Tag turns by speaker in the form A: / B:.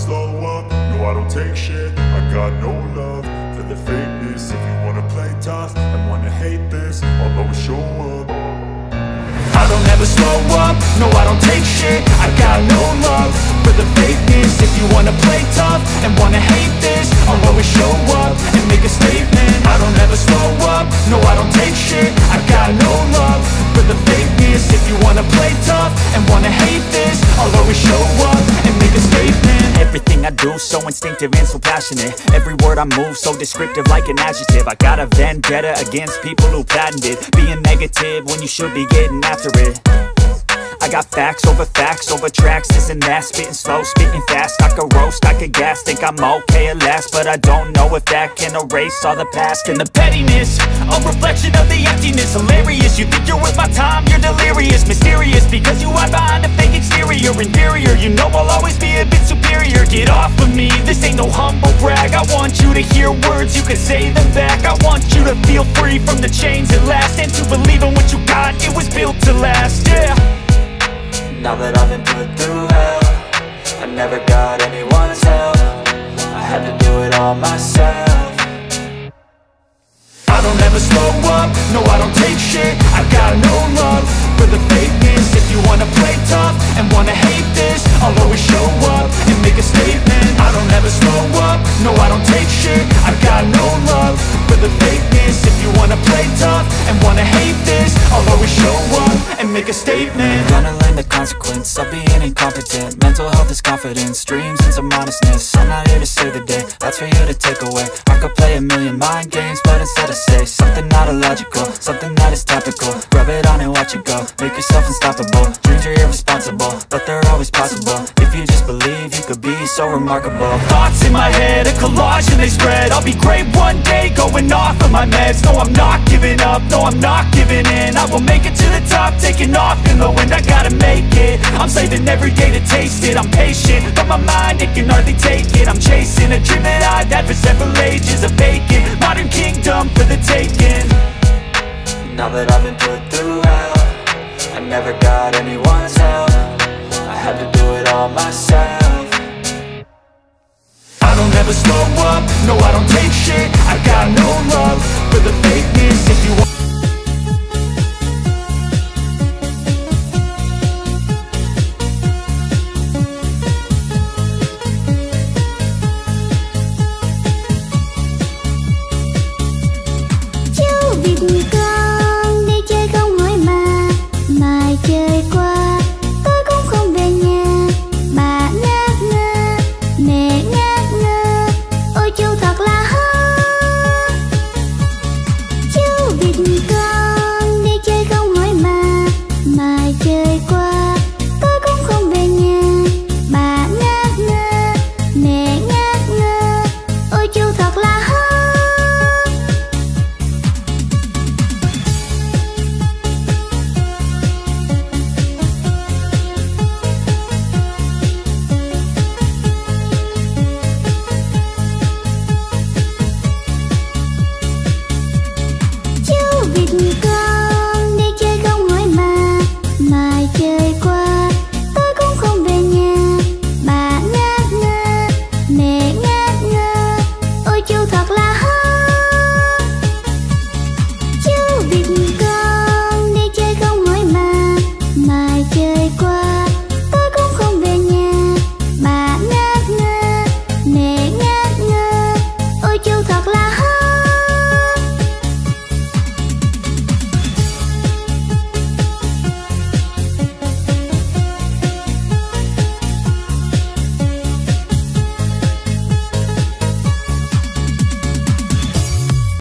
A: slow up, no I don't take shit. I got no love for the fakeness. If you wanna play tough and wanna hate this, I'll always show up. I don't ever slow up, no I don't take shit. I got no love for the fakeness. If you wanna play tough and wanna hate this, I'll always show up and make a statement. I don't ever slow up, no I don't take shit. I got no love for the fakeness. If you wanna play tough and wanna hate this, I'll always show up and make a statement.
B: Everything I do so instinctive and so passionate. Every word I move so descriptive like an adjective. I got a vendetta against people who patented being negative when you should be getting after it. I got facts over tracks, this and that. Spitting slow, spitting fast, I could roast, I could gas. Think I'm okay at last, but I don't know if that can erase all the past. And the pettiness, a reflection of the emptiness. Hilarious, you think you're worth my time, you're delirious. Mysterious, because you hide behind a fake exterior. Inferior, you know I'll always be a bit superior. Get off of me, this ain't no humble brag. I want you to hear words, you can say them back. I want you to feel free from the chains at last, and to believe in what you got, it was built to last, yeah.
C: Now that I've been put through hell, I never got anyone's help. I had to do it all myself.
A: I don't ever slow up, no I don't take shit. I got no love for the fakeness. If you wanna play tough and wanna hate this, I'll always show up and make a statement. I don't ever slow up, no I don't take shit. I got no love for the fakeness. If you wanna play tough and wanna hate this, I'll always show up and make a statement.
C: Gonna learn the consequence of being incompetent. Mental health is confidence, dreams and some honestness. I'm not here to save the day, that's for you to take away. I could play a million mind games, but instead I say something not illogical, something that is topical. Rub it on and watch it go, make yourself unstoppable. Dreams are irresponsible, but they're always possible. If you just believe, you could be so remarkable.
B: Thoughts in my head, a collage and they spread. I'll be great one day, going off of my meds. No, I'm not giving up, no, I'm not giving in. I will make it to the top, taking off in the wind. I gotta make it, I'm saving every day to taste it. I'm patient, but my mind, it can hardly take it. I'm chasing a dream that I've had for several ages. A vacant, modern kingdom for the taking.
C: Now that I've been put through hell, I never got anyone's help. I had to do it all myself.
A: I don't ever slow up, no I don't take shit. I got no love for the fakeness. If you want